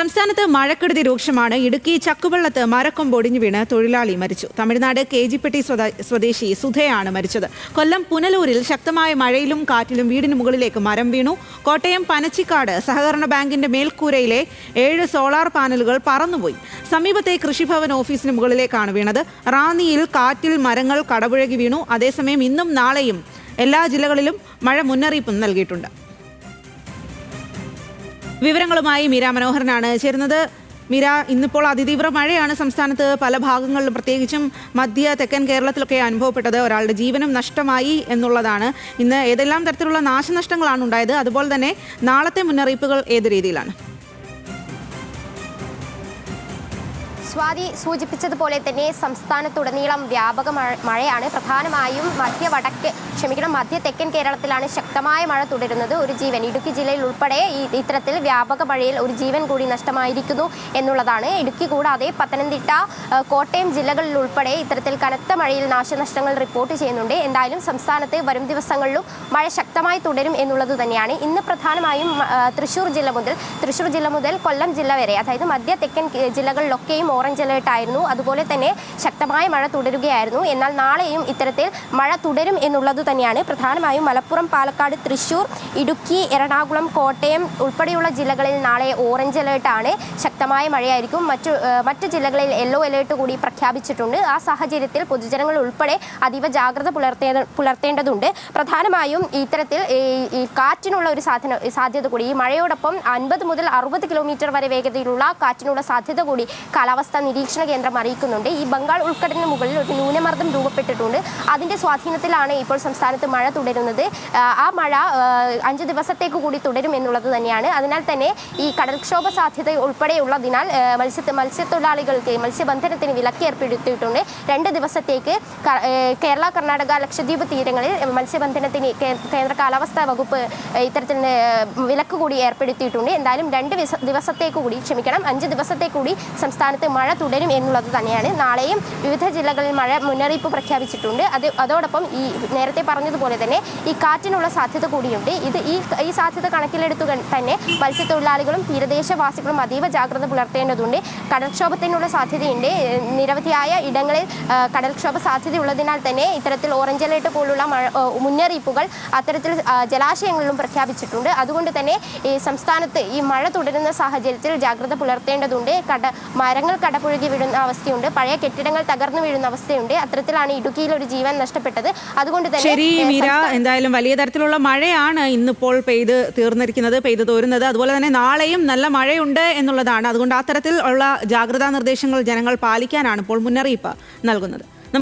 സംസ്ഥാനത്ത് മഴക്കെടുതി രൂക്ഷമാണ്. ഇടുക്കി ചക്കുവള്ളത്ത് മരക്കൊമ്പൊടിഞ്ഞു വീണ് തൊഴിലാളി മരിച്ചു. തമിഴ്നാട് കേജിപ്പെട്ടി സ്വദേശി സുധയാണ് മരിച്ചത്. കൊല്ലം പുനലൂരിൽ ശക്തമായ മഴയിലും കാറ്റിലും വീടിന് മുകളിലേക്ക് മരം വീണു. കോട്ടയം പനച്ചിക്കാട് സഹകരണ ബാങ്കിന്റെ മേൽക്കൂരയിലെ 7 സോളാർ പാനലുകൾ പറന്നുപോയി. സമീപത്തെ കൃഷിഭവൻ ഓഫീസിന് മുകളിലേക്കാണ് വീണത്. റാന്നിയിൽ കാറ്റിൽ മരങ്ങൾ കടപുഴകി വീണു. അതേസമയം ഇന്നും നാളെയും എല്ലാ ജില്ലകളിലും മഴ മുന്നറിയിപ്പും നൽകിയിട്ടുണ്ട്. വിവരങ്ങളുമായി മീര മനോഹരനാണ് ചേരുന്നത്. മീര, ഇന്നിപ്പോൾ അതിതീവ്ര മഴയാണ് സംസ്ഥാനത്ത് പല ഭാഗങ്ങളിലും, പ്രത്യേകിച്ചും മധ്യ തെക്കൻ കേരളത്തിലൊക്കെ അനുഭവപ്പെട്ടത്. ഒരാളുടെ ജീവനും നഷ്ടമായി എന്നുള്ളതാണ്. ഇന്ന് ഏതെല്ലാം തരത്തിലുള്ള നാശനഷ്ടങ്ങളാണ് ഉണ്ടായത്? അതുപോലെ തന്നെ നാളത്തെ മുന്നറിയിപ്പുകൾ ഏത് രീതിയിലാണ്? സ്വാതി സൂചിപ്പിച്ചതുപോലെ തന്നെ സംസ്ഥാനത്തുടനീളം വ്യാപക മഴയാണ്. പ്രധാനമായും മധ്യ തെക്കൻ കേരളത്തിലാണ് ശക്തമായ മഴ തുടരുന്നത്. ഒരു ജീവൻ ഇടുക്കി ജില്ലയിൽ ഉൾപ്പെടെ ഇത്തരത്തിൽ വ്യാപക മഴയിൽ ഒരു ജീവൻ കൂടി നഷ്ടമായിരിക്കുന്നു എന്നുള്ളതാണ്. ഇടുക്കി കൂടാതെ പത്തനംതിട്ട, കോട്ടയം ജില്ലകളിൽ ഉൾപ്പെടെ ഇത്തരത്തിൽ കനത്ത മഴയിൽ നാശനഷ്ടങ്ങൾ റിപ്പോർട്ട് ചെയ്യുന്നുണ്ട്. എന്തായാലും സംസ്ഥാനത്ത് വരും ദിവസങ്ങളിലും മഴ ശക്തമായി തുടരും എന്നുള്ളത് തന്നെയാണ്. ഇന്ന് പ്രധാനമായും തൃശ്ശൂർ ജില്ല മുതൽ കൊല്ലം ജില്ല വരെ, അതായത് മധ്യ തെക്കൻ ജില്ലകളിലൊക്കെയും ഓറഞ്ച് അലേർട്ട് ആയിരുന്നു. അതുപോലെ തന്നെ ശക്തമായ മഴ തുടരുകയായിരുന്നു. എന്നാൽ നാളെയും ഇത്തരത്തിൽ മഴ തുടരും എന്നുള്ളത് തന്നെയാണ്. പ്രധാനമായും മലപ്പുറം, പാലക്കാട്, തൃശ്ശൂർ, ഇടുക്കി, എറണാകുളം, കോട്ടയം ഉൾപ്പെടെയുള്ള ജില്ലകളിൽ നാളെ ഓറഞ്ച് അലേർട്ടാണ്. ശക്തമായ മഴയായിരിക്കും. മറ്റു ജില്ലകളിൽ യെല്ലോ അലേർട്ട് കൂടി പ്രഖ്യാപിച്ചിട്ടുണ്ട്. ആ സാഹചര്യത്തിൽ പൊതുജനങ്ങൾ ഉൾപ്പെടെ അതീവ ജാഗ്രത പുലർത്തേണ്ടതുണ്ട്. പ്രധാനമായും ഇത്തരത്തിൽ ഈ കാറ്റിനുള്ള ഒരു സാധ്യത കൂടി, ഈ മഴയോടൊപ്പം 50 മുതൽ 60 കിലോമീറ്റർ വരെ വേഗതയിലുള്ള കാറ്റിനുള്ള സാധ്യത കൂടി കാലാവസ്ഥാ നിരീക്ഷണ കേന്ദ്രം അറിയിക്കുന്നുണ്ട്. ഈ ബംഗാൾ ഉൾക്കടലിന് മുകളിൽ ഒരു ന്യൂനമർദ്ദം രൂപപ്പെട്ടിട്ടുണ്ട്. അതിന്റെ സ്വാധീനത്തിലാണ് ഇപ്പോൾ സംസ്ഥാനത്ത് മഴ തുടരുന്നത്. ആ മഴ 5 ദിവസത്തേക്ക് കൂടി തുടരും എന്നുള്ളത് തന്നെയാണ്. അതിനാൽ തന്നെ ഈ കടൽക്ഷോഭ സാധ്യത ഉൾപ്പെടെയുള്ളതിനാൽ മത്സ്യത്തൊഴിലാളികൾക്ക് മത്സ്യബന്ധനത്തിന് വിലക്ക് ഏർപ്പെടുത്തിയിട്ടുണ്ട്. 2 ദിവസത്തേക്ക് കേരള, കർണാടക, ലക്ഷദ്വീപ് തീരങ്ങളിൽ മത്സ്യബന്ധനത്തിന് കേന്ദ്ര കാലാവസ്ഥാ വകുപ്പ് ഇത്തരത്തിൽ വിലക്ക് കൂടി ഏർപ്പെടുത്തിയിട്ടുണ്ട്. എന്തായാലും 5 ദിവസത്തേക്ക് കൂടി സംസ്ഥാനത്ത് മഴ തുടരും എന്നുള്ളത് തന്നെയാണ്. നാളെയും വിവിധ ജില്ലകളിൽ മഴ മുന്നറിയിപ്പ് പ്രഖ്യാപിച്ചിട്ടുണ്ട്. അതോടൊപ്പം ഈ നേരത്തെ പറഞ്ഞതുപോലെ തന്നെ ഈ കാറ്റിനുള്ള സാധ്യത കൂടിയുണ്ട്. ഈ സാധ്യത കണക്കിലെടുത്തു തന്നെ മത്സ്യത്തൊഴിലാളികളും തീരദേശവാസികളും അതീവ ജാഗ്രത പുലർത്തേണ്ടതുണ്ട്. കടൽക്ഷോഭത്തിനുള്ള സാധ്യതയുണ്ട്. നിരവധിയായ ഇടങ്ങളിൽ കടൽക്ഷോഭ സാധ്യതയുള്ളതിനാൽ തന്നെ ഇത്തരത്തിൽ ഓറഞ്ച് അലേർട്ട് പോലുള്ള മുന്നറിയിപ്പുകൾ അത്തരത്തിൽ ജലാശയങ്ങളിലും പ്രഖ്യാപിച്ചിട്ടുണ്ട്. അതുകൊണ്ട് തന്നെ ഈ സംസ്ഥാനത്ത് ഈ മഴ തുടരുന്ന സാഹചര്യത്തിൽ ജാഗ്രത പുലർത്തേണ്ടതുണ്ട്. മരങ്ങൾ കടപുഴകി വീഴുന്ന അവസ്ഥയുണ്ട്. പഴയ കെട്ടിടങ്ങൾ തകർന്നു വീഴുന്ന അവസ്ഥയുണ്ട്. അത്തരത്തിലാണ് ഇടുക്കിയിൽ ഒരു ജീവൻ നഷ്ടപ്പെട്ടത്. അതുകൊണ്ട് തന്നെ ശരി മീര, എന്തായാലും വലിയ തരത്തിലുള്ള മഴയാണ് ഇന്നിപ്പോൾ പെയ്ത് തോരുന്നത്. അതുപോലെ തന്നെ നാളെയും നല്ല മഴയുണ്ട് എന്നുള്ളതാണ്. അതുകൊണ്ട് ആ തരത്തിലുള്ള ജാഗ്രതാ നിർദ്ദേശങ്ങൾ ജനങ്ങൾ പാലിക്കാനാണ് ഇപ്പോൾ മുന്നറിയിപ്പ് നൽകുന്നത്.